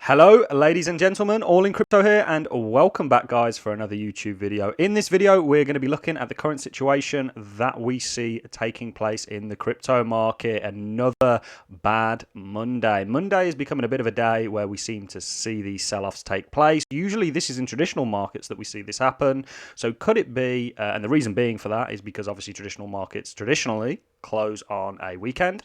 Hello, ladies and gentlemen, all in crypto here, and welcome back, guys, for another YouTube video. In this video, we're going to be looking at the current situation that we see taking place in the crypto market. Another bad Monday. Monday is becoming a bit of a day where we seem to see these sell-offs take place. Usually, this is in traditional markets that we see this happen. So could it be, and the reason being for that is because obviously traditional markets traditionally close on a weekend.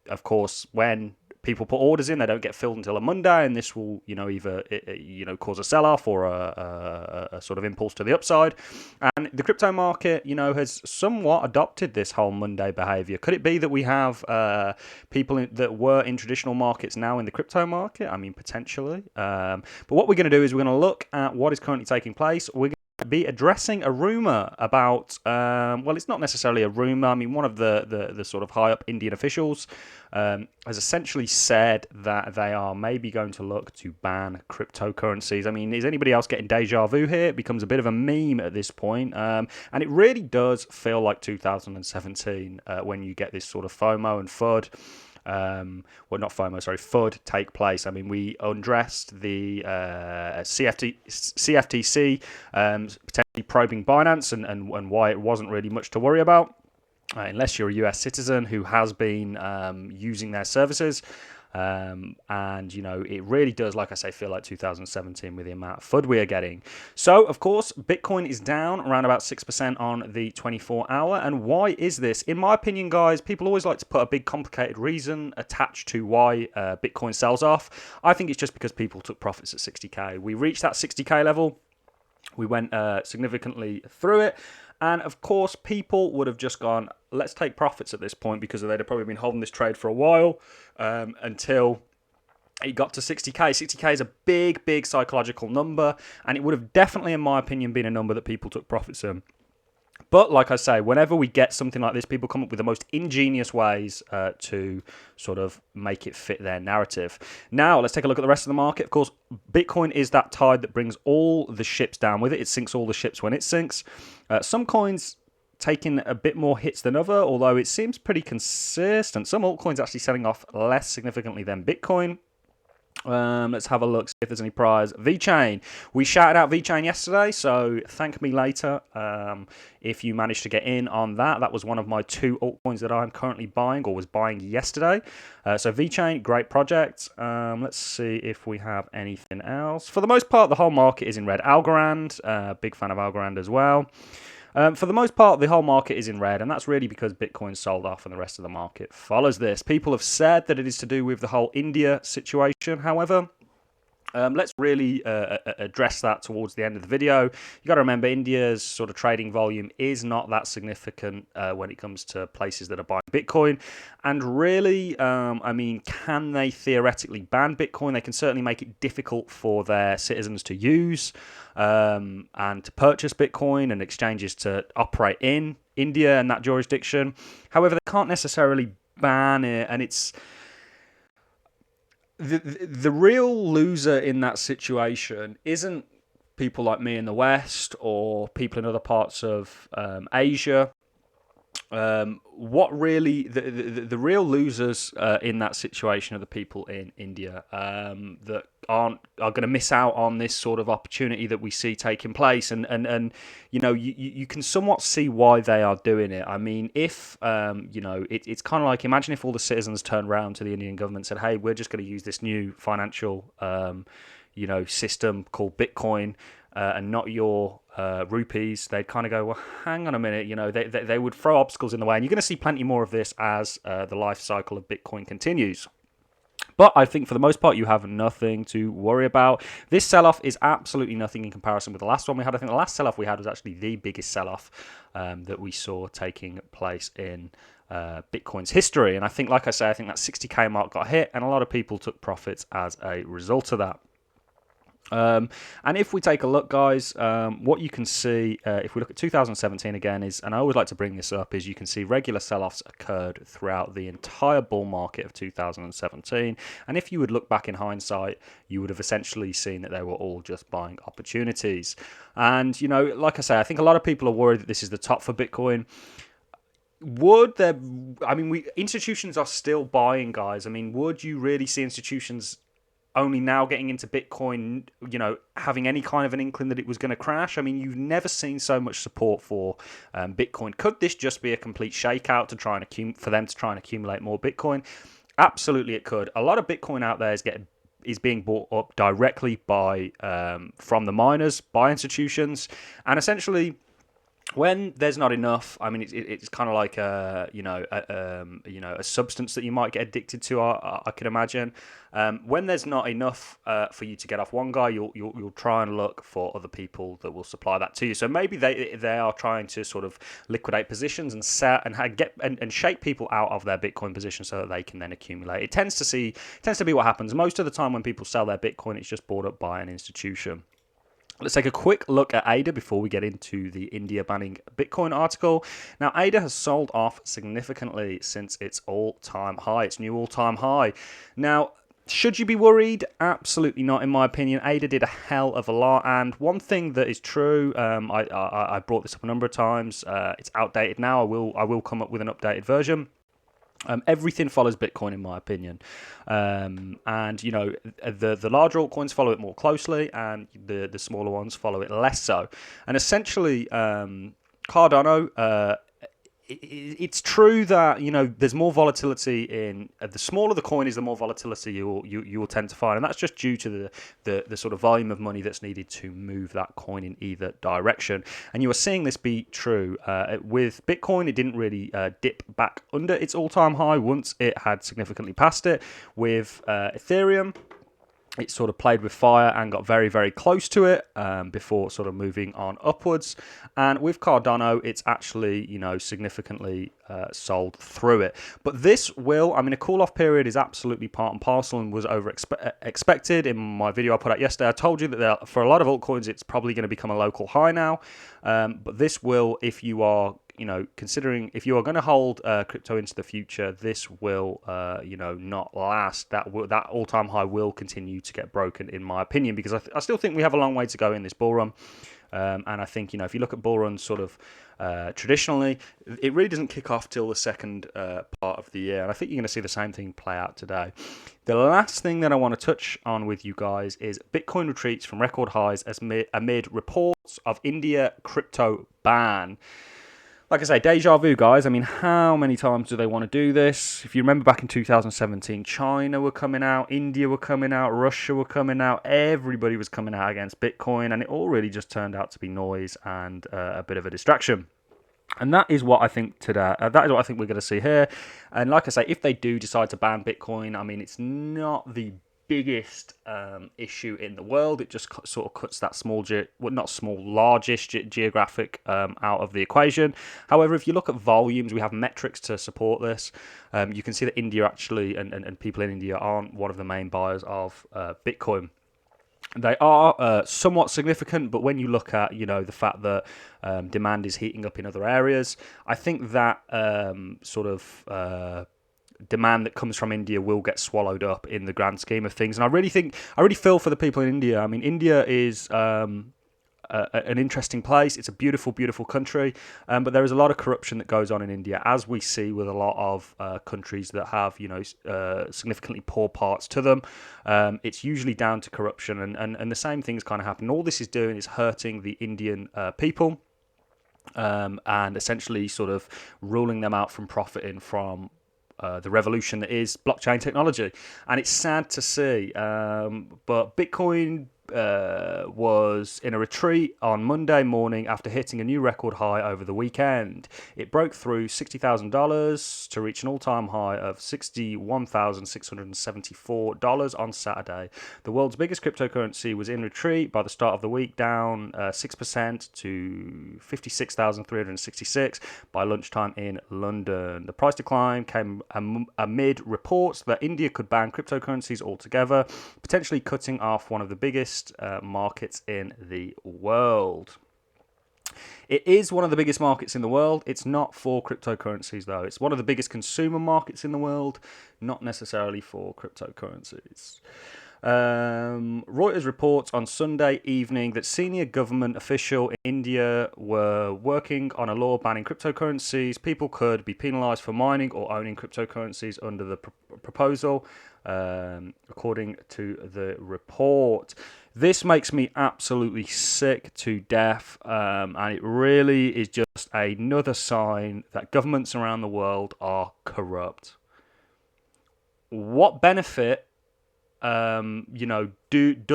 Of course, when people put orders in, they don't get filled until a Monday, and this will, either cause a sell-off or a sort of impulse to the upside. And the crypto market, has somewhat adopted this whole Monday behavior. Could it be that we have people that were in traditional markets now in the crypto market? I mean, potentially. But what we're going to do is we're going to look at what is currently taking place. We're be addressing a rumor about, well, it's not necessarily a rumor. I mean, one of the sort of high up Indian officials has essentially said that they are maybe going to look to ban cryptocurrencies. I mean, is anybody else getting deja vu here? It becomes a bit of a meme at this point. And it really does feel like 2017 when you get this sort of FOMO and FUD. FUD take place. I mean, we undressed the CFTC potentially probing Binance and why it wasn't really much to worry about, unless you're a US citizen who has been using their services. It really does, like I say, feel like 2017 with the amount of FUD we are getting. So, of course, Bitcoin is down around about 6% on the 24-hour. And why is this? In my opinion, guys, people always like to put a big complicated reason attached to why Bitcoin sells off. I think it's just because people took profits at 60K. We reached that 60K level. We went significantly through it. And of course, people would have just gone, let's take profits at this point, because they'd have probably been holding this trade for a while until it got to 60K. 60K is a big, big psychological number. And it would have definitely, in my opinion, been a number that people took profits in. But like I say, whenever we get something like this, people come up with the most ingenious ways to sort of make it fit their narrative. Now, let's take a look at the rest of the market. Of course, Bitcoin is that tide that brings all the ships down with it. It sinks all the ships when it sinks. Some coins taking a bit more hits than other, although it seems pretty consistent. Some altcoins actually selling off less significantly than Bitcoin. Let's have a look, see if there's any prize. VeChain. We shouted out VeChain yesterday, so thank me later if you managed to get in on that. That was one of my two altcoins that I'm currently buying, or was buying yesterday. So VeChain, great project. Let's see if we have anything else. For the most part, the whole market is in red. Algorand, big fan of Algorand as well. For the most part, the whole market is in red, and that's really because Bitcoin sold off and the rest of the market follows this. People have said that it is to do with the whole India situation. However, let's really address that towards the end of the video. You got to remember, India's sort of trading volume is not that significant when it comes to places that are buying Bitcoin. And really, can they theoretically ban Bitcoin? They can certainly make it difficult for their citizens to use and to purchase Bitcoin, and exchanges to operate in India and that jurisdiction. However, they can't necessarily ban it, and it's the real loser in that situation isn't people like me in the West or people in other parts of Asia. What really the real losers in that situation are the people in India that are going to miss out on this sort of opportunity that we see taking place, and you can somewhat see why they are doing it. I mean, if it's kind of like, imagine if all the citizens turned around to the Indian government and said, hey, we're just going to use this new financial system called Bitcoin and not your rupees. They'd kind of go, well, hang on a minute, they would throw obstacles in the way, and you're going to see plenty more of this as the life cycle of Bitcoin continues. But I think for the most part, you have nothing to worry about. This sell-off is absolutely nothing in comparison with the last one we had. I think the last sell-off we had was actually the biggest sell-off that we saw taking place in Bitcoin's history. And I think, like I say, I think that 60K mark got hit, and a lot of people took profits as a result of that. And if we take a look, guys, what you can see, if we look at 2017 again, is, and I always like to bring this up, is you can see regular sell-offs occurred throughout the entire bull market of 2017. And if you would look back in hindsight, you would have essentially seen that they were all just buying opportunities. And, like I say, I think a lot of people are worried that this is the top for Bitcoin. would there? I mean, institutions are still buying, guys. I mean, would you really see institutions only now getting into Bitcoin, having any kind of an inkling that it was going to crash? I mean, you've never seen so much support for Bitcoin. Could this just be a complete shakeout for them to try and accumulate more Bitcoin? Absolutely, it could. A lot of Bitcoin out there is being bought up directly by from the miners, by institutions, and essentially, when there's not enough, I mean, it's kind of like a substance that you might get addicted to. I can imagine. When there's not enough for you to get off one guy, you'll try and look for other people that will supply that to you. So maybe they are trying to sort of liquidate positions and and shake people out of their Bitcoin position so that they can then accumulate. It tends to be what happens most of the time when people sell their Bitcoin. It's just bought up by an institution. Let's take a quick look at ADA before we get into the India banning Bitcoin article. Now, ADA has sold off significantly since its all-time high, its new all-time high. Now, should you be worried? Absolutely not, in my opinion. ADA did a hell of a lot, and one thing that is true, I brought this up a number of times. It's outdated now. I will come up with an updated version. Everything follows Bitcoin, in my opinion, and the larger altcoins follow it more closely, and the smaller ones follow it less so. And essentially, Cardano. It's true that there's more volatility in the smaller the coin is, the more volatility you will tend to find, and that's just due to the sort of volume of money that's needed to move that coin in either direction. And you are seeing this be true with Bitcoin. It didn't really dip back under its all-time high once it had significantly passed it. With Ethereum, it sort of played with fire and got very, very close to it before sort of moving on upwards. And with Cardano, it's actually, significantly sold through it. But this will, a cool-off period is absolutely part and parcel and was expected. In my video I put out yesterday, I told you that for a lot of altcoins, it's probably going to become a local high now. But this will, if you are considering if you are going to hold crypto into the future, this will, not last. That all-time high will continue to get broken, in my opinion, because I still think we have a long way to go in this bull run. And I think, if you look at bull runs sort of traditionally, it really doesn't kick off till the second part of the year. And I think you're going to see the same thing play out today. The last thing that I want to touch on with you guys is Bitcoin retreats from record highs amid reports of India crypto ban. Like I say, deja vu, guys. How many times do they want to do this? If you remember back in 2017, China were coming out, India were coming out, Russia were coming out. Everybody was coming out against Bitcoin, and it all really just turned out to be noise and a bit of a distraction. And that is what I think today. That is what I think we're going to see here. And like I say, if they do decide to ban Bitcoin, it's not the biggest issue in the world. It just sort of cuts that largest geographic out of the equation. However, if you look at volumes, we have metrics to support this. You can see that India actually and people in India aren't one of the main buyers of Bitcoin. They are somewhat significant, but when you look at the fact that demand is heating up in other areas, I think that demand that comes from India will get swallowed up in the grand scheme of things. And I really feel for the people in India. India is an interesting place. It's a beautiful, beautiful country, but there is a lot of corruption that goes on in India, as we see with a lot of countries that have significantly poor parts to them. It's usually down to corruption, and the same things kind of happen. All this is doing is hurting the Indian people, and essentially sort of ruling them out from profiting from the revolution that is blockchain technology. And it's sad to see, but Bitcoin was in a retreat on Monday morning after hitting a new record high over the weekend. It broke through $60,000 to reach an all-time high of $61,674 on Saturday. The world's biggest cryptocurrency was in retreat by the start of the week, down 6% to 56,366 by lunchtime in London. The price decline came amid reports that India could ban cryptocurrencies altogether, potentially cutting off one of the biggest markets in the world. It is one of the biggest markets in the world. It's not for cryptocurrencies, though. It's one of the biggest consumer markets in the world, not necessarily for cryptocurrencies. Reuters reports on Sunday evening that senior government official in India were working on a law banning cryptocurrencies. People could be penalised for mining or owning cryptocurrencies under the proposal, according to the report. This makes me absolutely sick to death, and it really is just another sign that governments around the world are corrupt. What benefit, does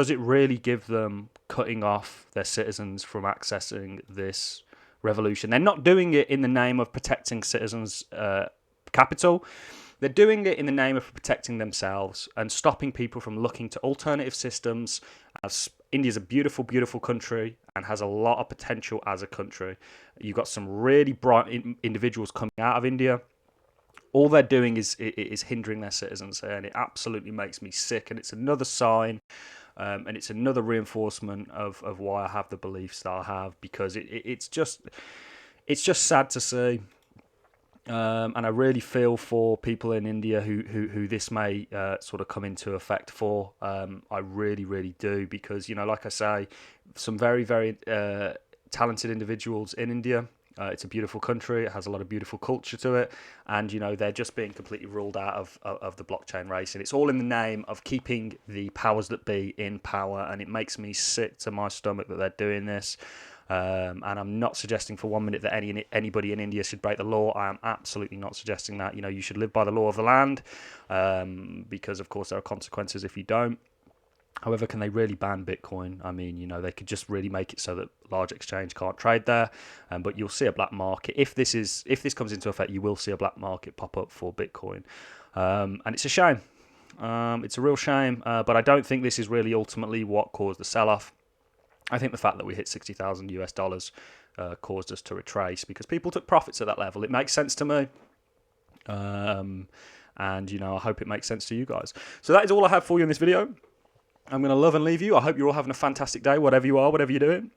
it really give them cutting off their citizens from accessing this revolution? They're not doing it in the name of protecting citizens' capital. They're doing it in the name of protecting themselves and stopping people from looking to alternative systems. As India's a beautiful, beautiful country and has a lot of potential as a country. You've got some really bright individuals coming out of India. All they're doing is hindering their citizens, and it absolutely makes me sick. And it's another sign, and it's another reinforcement of why I have the beliefs that I have, because it's just sad to see. And I really feel for people in India who this may sort of come into effect for. I really, really do, because, like I say, some very, very talented individuals in India. It's a beautiful country. It has a lot of beautiful culture to it. And, they're just being completely ruled out of the blockchain race. And it's all in the name of keeping the powers that be in power. And it makes me sick to my stomach that they're doing this. And I'm not suggesting for 1 minute that anybody in India should break the law. I am absolutely not suggesting that. You should live by the law of the land, because, of course, there are consequences if you don't. However, can they really ban Bitcoin? I mean, they could just really make it so that large exchange can't trade there. But you'll see a black market. If this comes into effect, you will see a black market pop up for Bitcoin. And it's a shame. It's a real shame. But I don't think this is really ultimately what caused the sell-off. I think the fact that we hit $60,000 caused us to retrace, because people took profits at that level. It makes sense to me. And, I hope it makes sense to you guys. So that is all I have for you in this video. I'm going to love and leave you. I hope you're all having a fantastic day, whatever you are, whatever you're doing.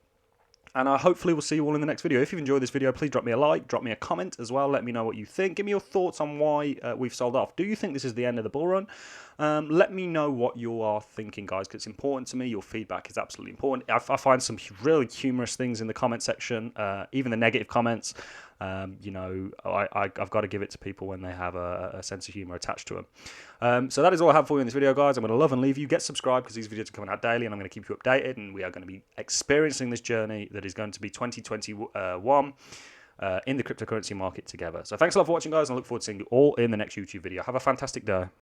And I hopefully will see you all in the next video. If you've enjoyed this video, please drop me a like, drop me a comment as well. Let me know what you think. Give me your thoughts on why we've sold off. Do you think this is the end of the bull run? Let me know what you are thinking, guys, because it's important to me. Your feedback is absolutely important. I find some really humorous things in the comment section, even the negative comments. I've got to give it to people when they have a sense of humor attached to them. So that is all I have for you in this video, guys. I'm going to love and leave you. Get subscribed, because these videos are coming out daily, and I'm going to keep you updated. And we are going to be experiencing this journey that is going to be 2021 in the cryptocurrency market together. So thanks a lot for watching, guys, and I look forward to seeing you all in the next YouTube video. Have a fantastic day.